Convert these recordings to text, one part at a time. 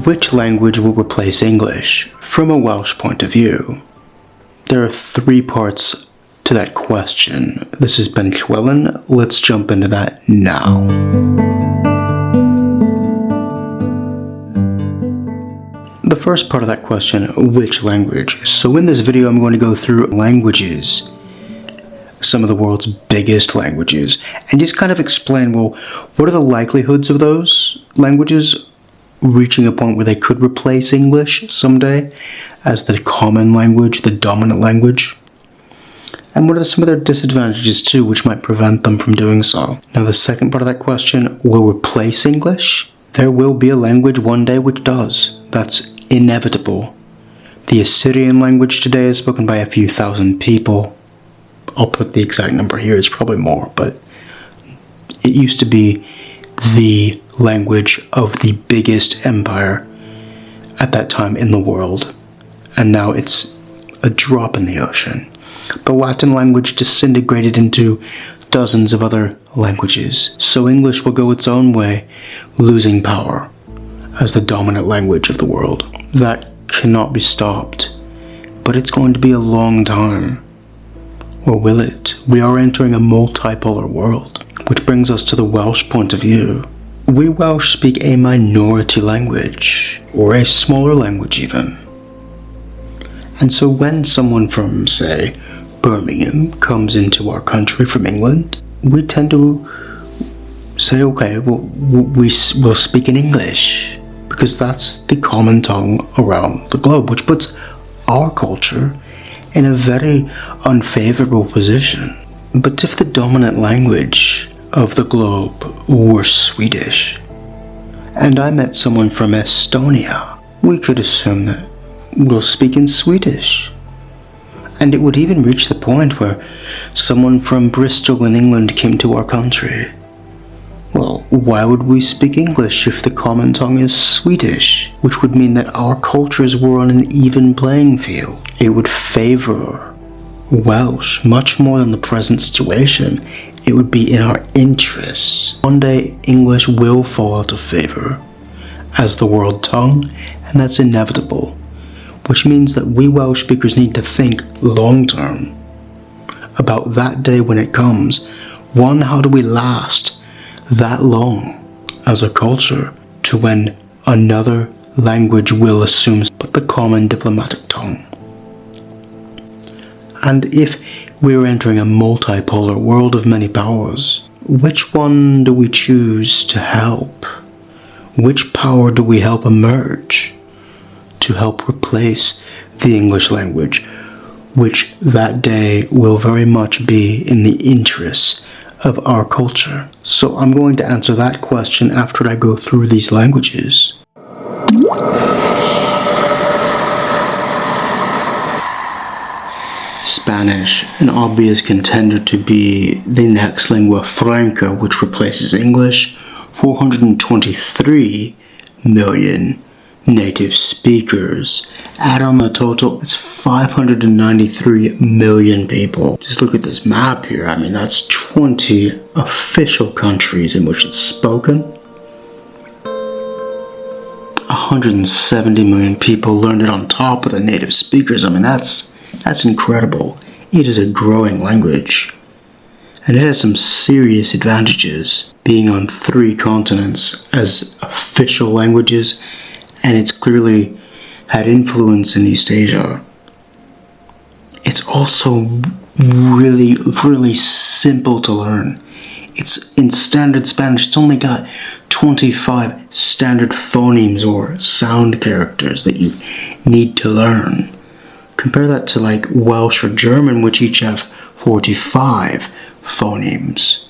Which language will replace English from a Welsh point of view? There are 3 parts to that question. This has been Llywelyn. Let's jump into that now. The first part of that question, which language? So in this video I'm going to go through languages, some of the world's biggest languages, and just kind of explain, well, what are the likelihoods of those languages reaching a point where they could replace English someday as the common language, the dominant language? And what are some of their disadvantages too, which might prevent them from doing so? Now the second part of that question, will replace English? There will be a language one day which does. That's inevitable. The Assyrian language today is spoken by a few thousand people. I'll put the exact number here, it's probably more, but it used to be the language of the biggest empire at that time in the world, and now it's a drop in the ocean. The Latin language disintegrated into dozens of other languages, so English will go its own way, losing power as the dominant language of the world. That cannot be stopped, but it's going to be a long time. Or will it? We are entering a multipolar world, which brings us to the Welsh point of view. We Welsh speak a minority language, or a smaller language even. And so when someone from, say, Birmingham comes into our country from England, we tend to say, okay, well, we'll speak in English, because that's the common tongue around the globe, which puts our culture in a very unfavorable position. But if the dominant language of the globe were Swedish, and I met someone from Estonia, we could assume that we'll speak in Swedish. And it would even reach the point where someone from Bristol in England came to our country. Well, why would we speak English if the common tongue is Swedish? Which would mean that our cultures were on an even playing field. It would favor Welsh much more than the present situation. It would be in our interests. One day English will fall out of favor as the world tongue, and that's inevitable. Which means that we Welsh speakers need to think long term about that day when it comes. One, how do we last that long as a culture to when another language will assume but the common diplomatic tongue? And if we're entering a multipolar world of many powers, which one do we choose to help? Which power do we help emerge to help replace the English language, which that day will very much be in the interests of our culture? So I'm going to answer that question after I go through these languages. Spanish, an obvious contender to be the next lingua franca, which replaces English. 423 million native speakers. Add on the total, it's 593 million people. Just look at this map here. I mean, that's 20 official countries in which it's spoken. 170 million people learned it on top of the native speakers. I mean, that's incredible. It is a growing language. And it has some serious advantages, being on 3 continents as official languages, and it's clearly had influence in East Asia. It's also really, really simple to learn. It's in standard Spanish. It's only got 25 standard phonemes or sound characters that you need to learn. Compare that to like Welsh or German, which each have 45 phonemes.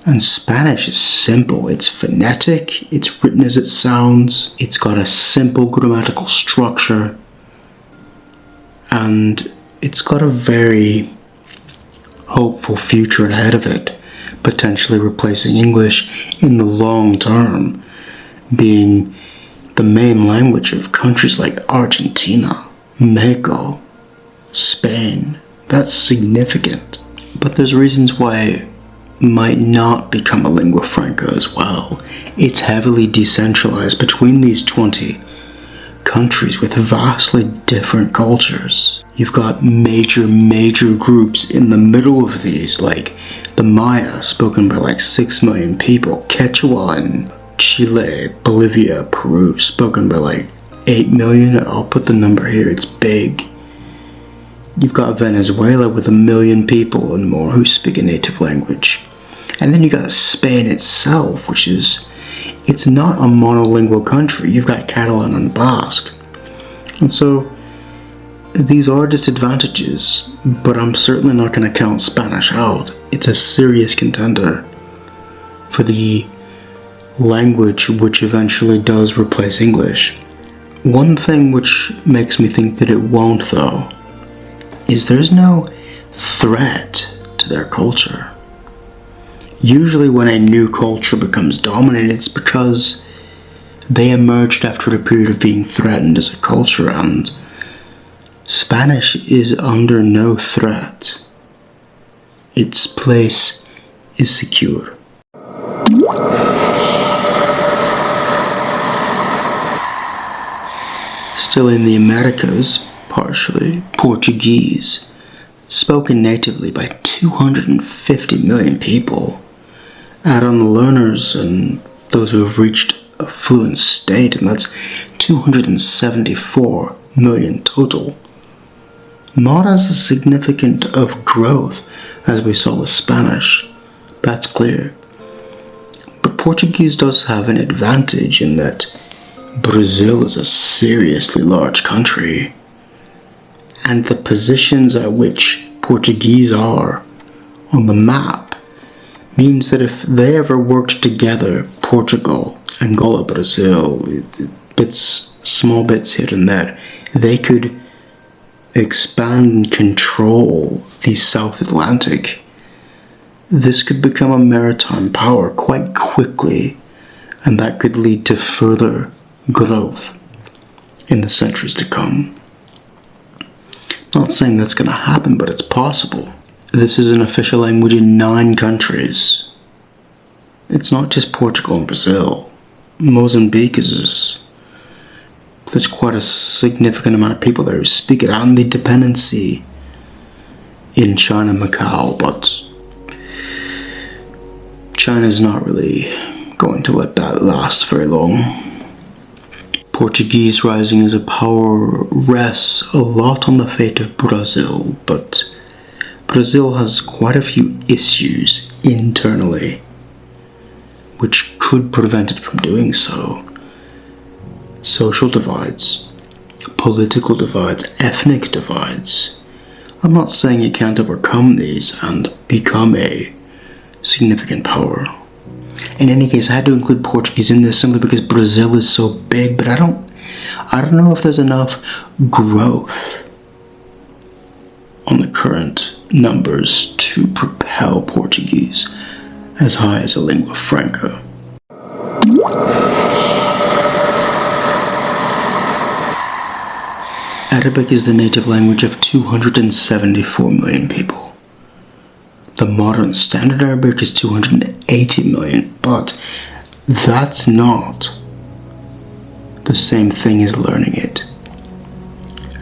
And Spanish is simple. It's phonetic, it's written as it sounds, it's got a simple grammatical structure, and it's got a very hopeful future ahead of it, potentially replacing English in the long term, being the main language of countries like Argentina, Mexico, Spain. That's significant. But there's reasons why might not become a lingua franca as well. It's heavily decentralized between these 20 countries with vastly different cultures. You've got major groups in the middle of these, like the Maya, spoken by like 6 million people, Quechua in Chile, Bolivia, Peru, spoken by like 8 million. I'll put the number here, it's big. You've got Venezuela with 1 million people and more who speak a native language. And then you got Spain itself, which is, it's not a monolingual country. You've got Catalan and Basque. And so these are disadvantages, but I'm certainly not going to count Spanish out. It's a serious contender for the language which eventually does replace English. One thing which makes me think that it won't, though, is there's no threat to their culture. Usually when a new culture becomes dominant, it's because they emerged after a period of being threatened as a culture, and Spanish is under no threat. Its place is secure. Still in the Americas, partially, Portuguese, spoken natively by 250 million people. Add on the learners and those who have reached a fluent state, and that's 274 million total. Not as a significant of growth as we saw with Spanish, that's clear. But Portuguese does have an advantage in that Brazil is a seriously large country, and the positions at which Portuguese are on the map means that if they ever worked together, Portugal, Angola, Brazil, small bits here and there, they could expand and control the South Atlantic. This could become a maritime power quite quickly, and that could lead to further growth in the centuries to come. Not saying that's going to happen, but it's possible. This is an official language in 9 countries. It's not just Portugal and Brazil. Mozambique there's quite a significant amount of people there who speak it, and the dependency in China, Macau, but China's not really going to let that last very long. Portuguese rising as a power rests a lot on the fate of Brazil, but Brazil has quite a few issues internally which could prevent it from doing so. Social divides, political divides, ethnic divides. I'm not saying you can't overcome these and become a significant power. In any case, I had to include Portuguese in this simply because Brazil is so big, but I don't know if there's enough growth on the current numbers to propel Portuguese as high as a lingua franca. Arabic is the native language of 274 million people. The modern standard Arabic is 280 million, but that's not the same thing as learning it.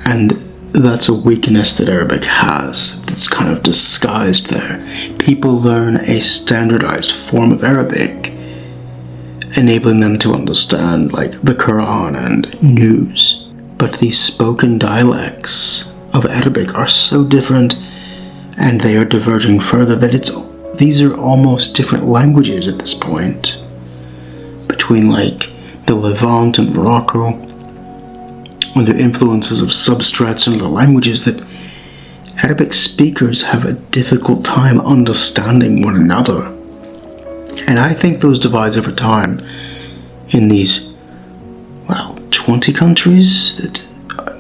And that's a weakness that Arabic has that's kind of disguised there. People learn a standardized form of Arabic, enabling them to understand like the Quran and news. But these spoken dialects of Arabic are so different, and they are diverging further, that these are almost different languages at this point. Between like the Levant and Morocco, under influences of substrates and other languages, that Arabic speakers have a difficult time understanding one another. And I think those divides over time in these 20 countries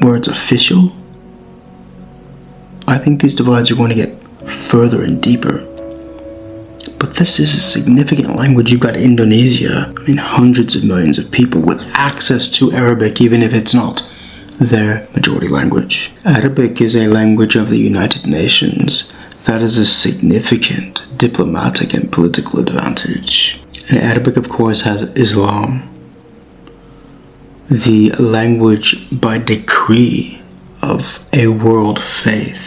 where it's official, I think these divides are going to get further and deeper. But this is a significant language. You've got Indonesia, hundreds of millions of people with access to Arabic, even if it's not their majority language. Arabic is a language of the United Nations. That is a significant diplomatic and political advantage. And Arabic, of course, has Islam, the language by decree of a world faith.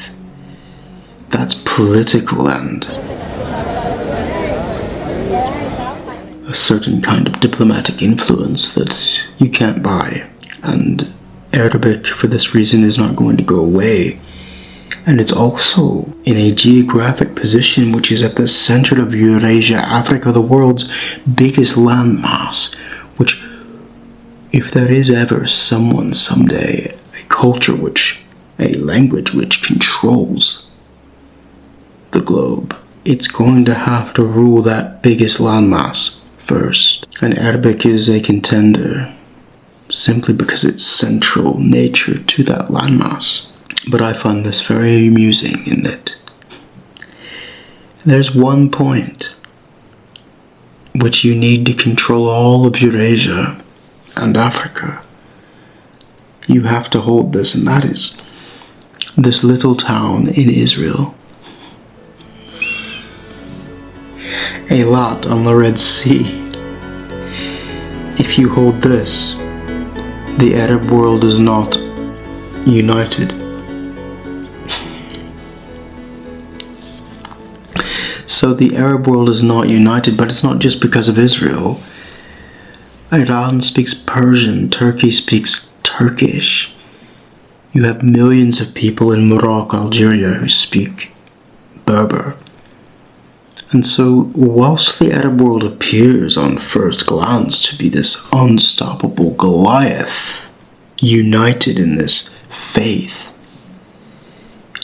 That's political and a certain kind of diplomatic influence that you can't buy. And Arabic, for this reason, is not going to go away. And it's also in a geographic position which is at the center of Eurasia, Africa, the world's biggest landmass, which, if there is ever someone someday, a culture a language which controls the globe, it's going to have to rule that biggest landmass first. And Arabic is a contender simply because its central nature to that landmass. But I find this very amusing in that there's one point which you need to control all of Eurasia and Africa. You have to hold this, and that is this little town in Israel, Eilat on the Red Sea. If you hold this, the Arab world is not united. So the Arab world is not united, but it's not just because of Israel. Iran speaks Persian, Turkey speaks Turkish. You have millions of people in Morocco, Algeria who speak Berber. And so, whilst the Arab world appears on first glance to be this unstoppable Goliath, united in this faith,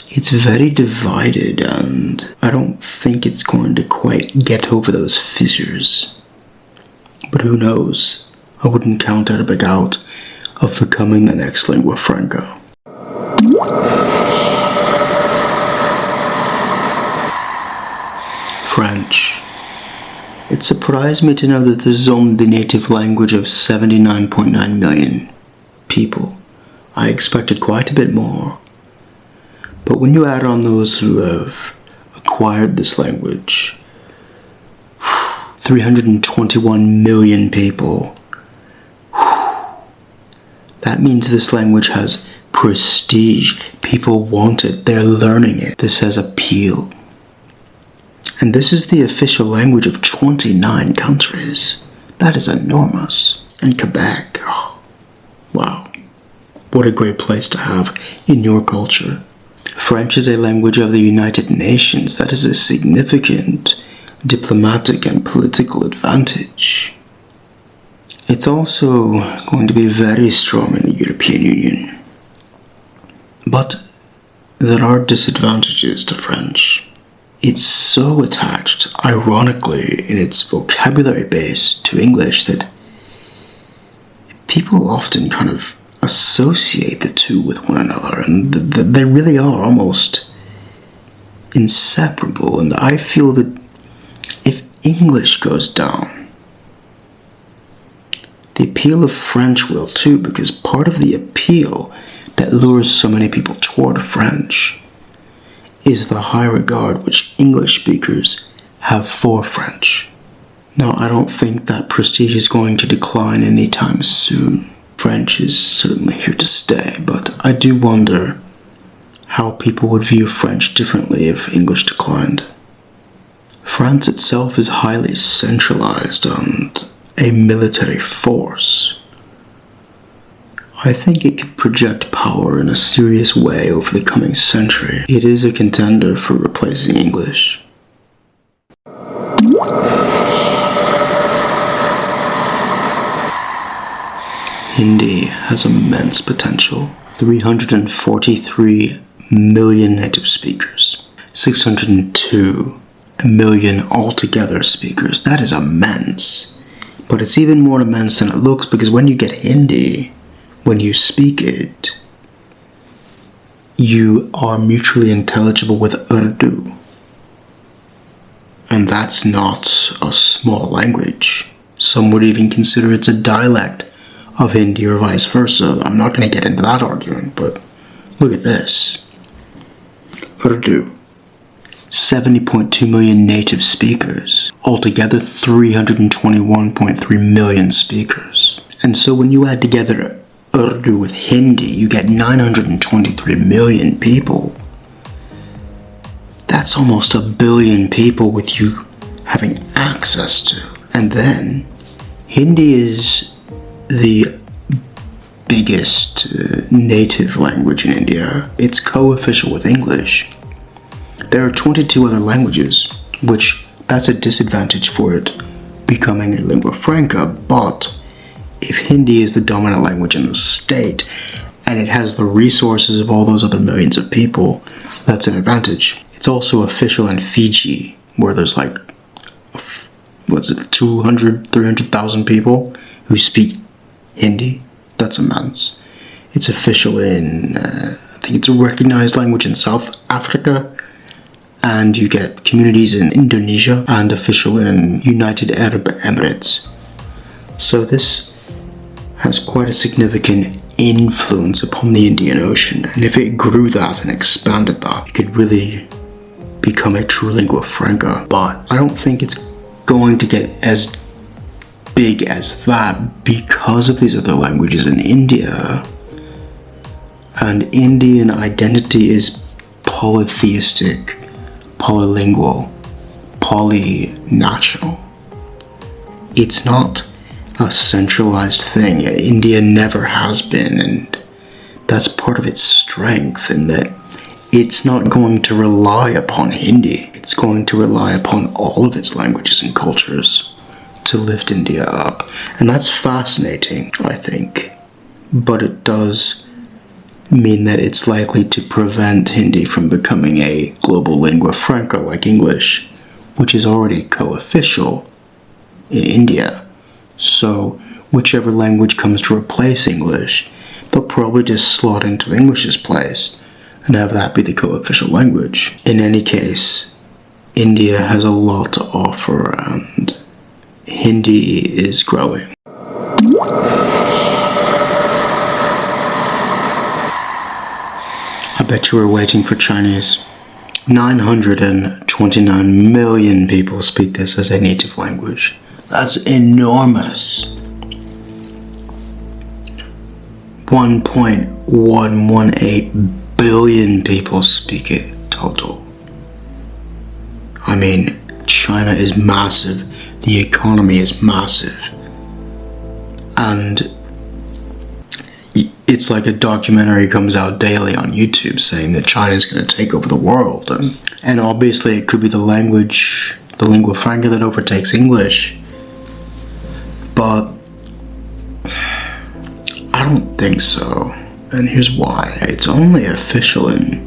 it's very divided, and I don't think it's going to quite get over those fissures. But who knows? I wouldn't count Arabic out of becoming the next lingua franca. French. It surprised me to know that this is only the native language of 79.9 million people. I expected quite a bit more. But when you add on those who have acquired this language, 321 million people, that means this language has prestige. People want it. They're learning it. This has appeal. And this is the official language of 29 countries. That is enormous. And Quebec, oh, wow. What a great place to have in your culture. French is a language of the United Nations. That is a significant diplomatic and political advantage. It's also going to be very strong in the European Union. But there are disadvantages to French. It's so attached, ironically, in its vocabulary base to English that people often kind of associate the two with one another, and they really are almost inseparable. And I feel that if English goes down, the appeal of French will too, because part of the appeal that lures so many people toward French is the high regard which English speakers have for French. Now, I don't think that prestige is going to decline anytime soon. French is certainly here to stay, but I do wonder how people would view French differently if English declined. France itself is highly centralized and a military force. I think it could project power in a serious way over the coming century. It is a contender for replacing English. Hindi has immense potential. 343 million native speakers. 602 million altogether speakers. That is immense. But it's even more immense than it looks, because when you get Hindi, when you speak it, you are mutually intelligible with Urdu. And that's not a small language. Some would even consider it's a dialect of Hindi or vice versa. I'm not going to get into that argument, but look at this. Urdu. 70.2 million native speakers. Altogether, 321.3 million speakers. And so when you add together Urdu with Hindi, you get 923 million people. That's almost a billion people with you having access to. And then, Hindi is the biggest native language in India. It's co-official with English. There are 22 other languages, which that's a disadvantage for it becoming a lingua franca, but if Hindi is the dominant language in the state, and it has the resources of all those other millions of people, that's an advantage. It's also official in Fiji, where there's like, 200, 300,000 people who speak Hindi. That's immense. It's official in, I think it's a recognized language in South Africa, and you get communities in Indonesia, and official in United Arab Emirates. So this has quite a significant influence upon the Indian Ocean, and if it grew that and expanded that, it could really become a true lingua franca. But I don't think it's going to get as big as that because of these other languages in India. And Indian identity is polytheistic, polylingual, polynational. It's not a centralized thing. India never has been, and that's part of its strength in that it's not going to rely upon Hindi. It's going to rely upon all of its languages and cultures to lift India up. And that's fascinating, I think. But it does mean that it's likely to prevent Hindi from becoming a global lingua franca like English, which is already co-official in India. So whichever language comes to replace English, they'll probably just slot into English's place and have that be the co-official language. In any case, India has a lot to offer, and Hindi is growing. I bet you were waiting for Chinese. 929 million people speak this as a native language. That's enormous. 1.118 billion people speak it total. I mean, China is massive. The economy is massive. And it's like a documentary comes out daily on YouTube saying that China's going to take over the world. And obviously it could be the language, the lingua franca that overtakes English. But I don't think so. And here's why. It's only official in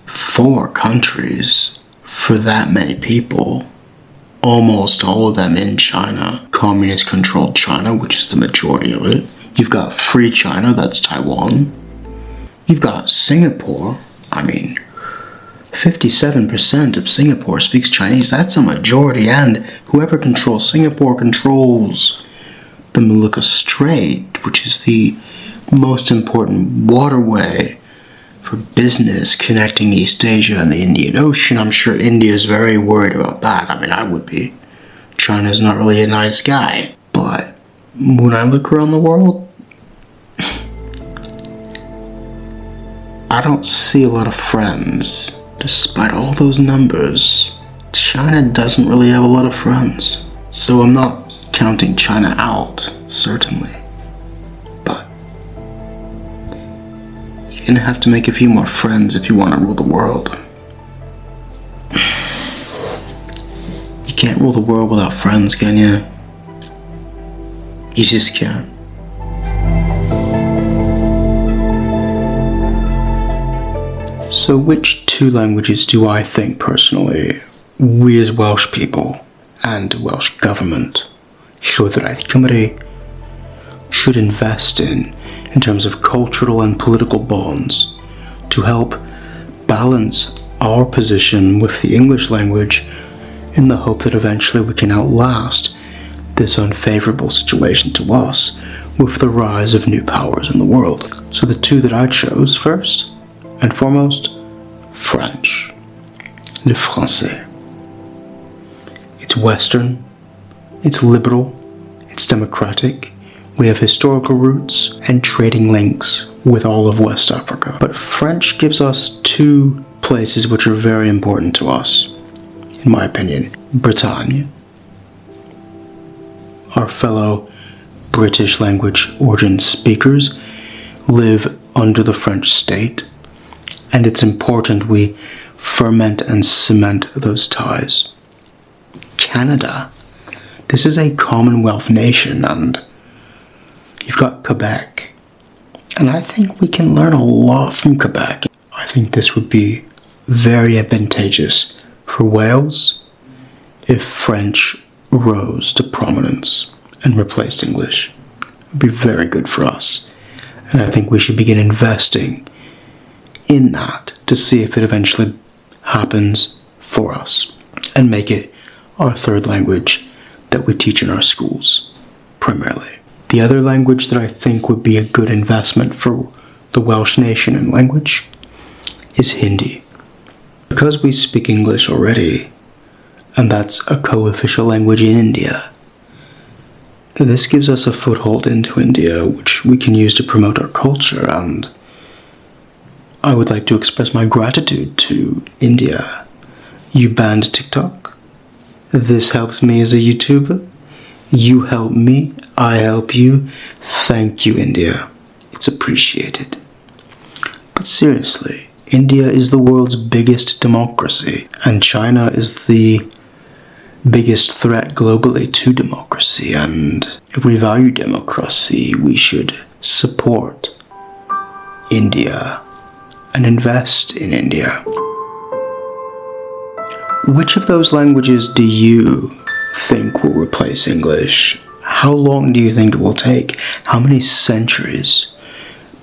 4 countries for that many people. Almost all of them in China. Communist-controlled China, which is the majority of it. You've got Free China, that's Taiwan. You've got Singapore. I mean, 57% of Singapore speaks Chinese. That's a majority, and whoever controls Singapore controls the Malacca Strait, which is the most important waterway for business connecting East Asia and the Indian Ocean. I'm sure India is very worried about that. I mean, I would be. China's not really a nice guy. But when I look around the world, I don't see a lot of friends. Despite all those numbers, China doesn't really have a lot of friends. So I'm not counting China out, certainly. But you're gonna have to make a few more friends if you want to rule the world. You can't rule the world without friends, can you? You just can't. So which 2 languages do I think personally we as Welsh people and Welsh government Llywodraeth Cymru should invest in terms of cultural and political bonds to help balance our position with the English language in the hope that eventually we can outlast this unfavorable situation to us with the rise of new powers in the world. So the 2 that I chose, first and foremost, French. le français. It's Western, it's liberal, it's democratic, we have historical roots and trading links with all of West Africa. But French gives us two places which are very important to us, in my opinion. Bretagne, our fellow British language origin speakers live under the French state, and it's important we ferment and cement those ties. Canada, this is a Commonwealth nation, and you've got Quebec, and I think we can learn a lot from Quebec. I think this would be very advantageous for Wales if French rose to prominence and replaced English. It would be very good for us, and I think we should begin investing in that to see if it eventually happens for us and make it our third language that we teach in our schools, primarily. The other language that I think would be a good investment for the Welsh nation and language is Hindi. Because we speak English already, and that's a co-official language in India, this gives us a foothold into India, which we can use to promote our culture, and I would like to express my gratitude to India. You banned TikTok. This helps me as a YouTuber. You help me, I help you. Thank you, India. It's appreciated. But seriously, India is the world's biggest democracy, and China is the biggest threat globally to democracy, and if we value democracy, we should support India and invest in India. Which of those languages do you think will replace English? How long do you think it will take? How many centuries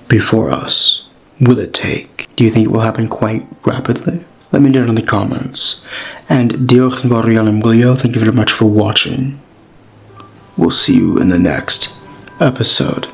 before us will it take? Do you think it will happen quite rapidly? Let me know in the comments. And diolch yn fawr iawn am gwylio. Thank you very much for watching. We'll see you in the next episode.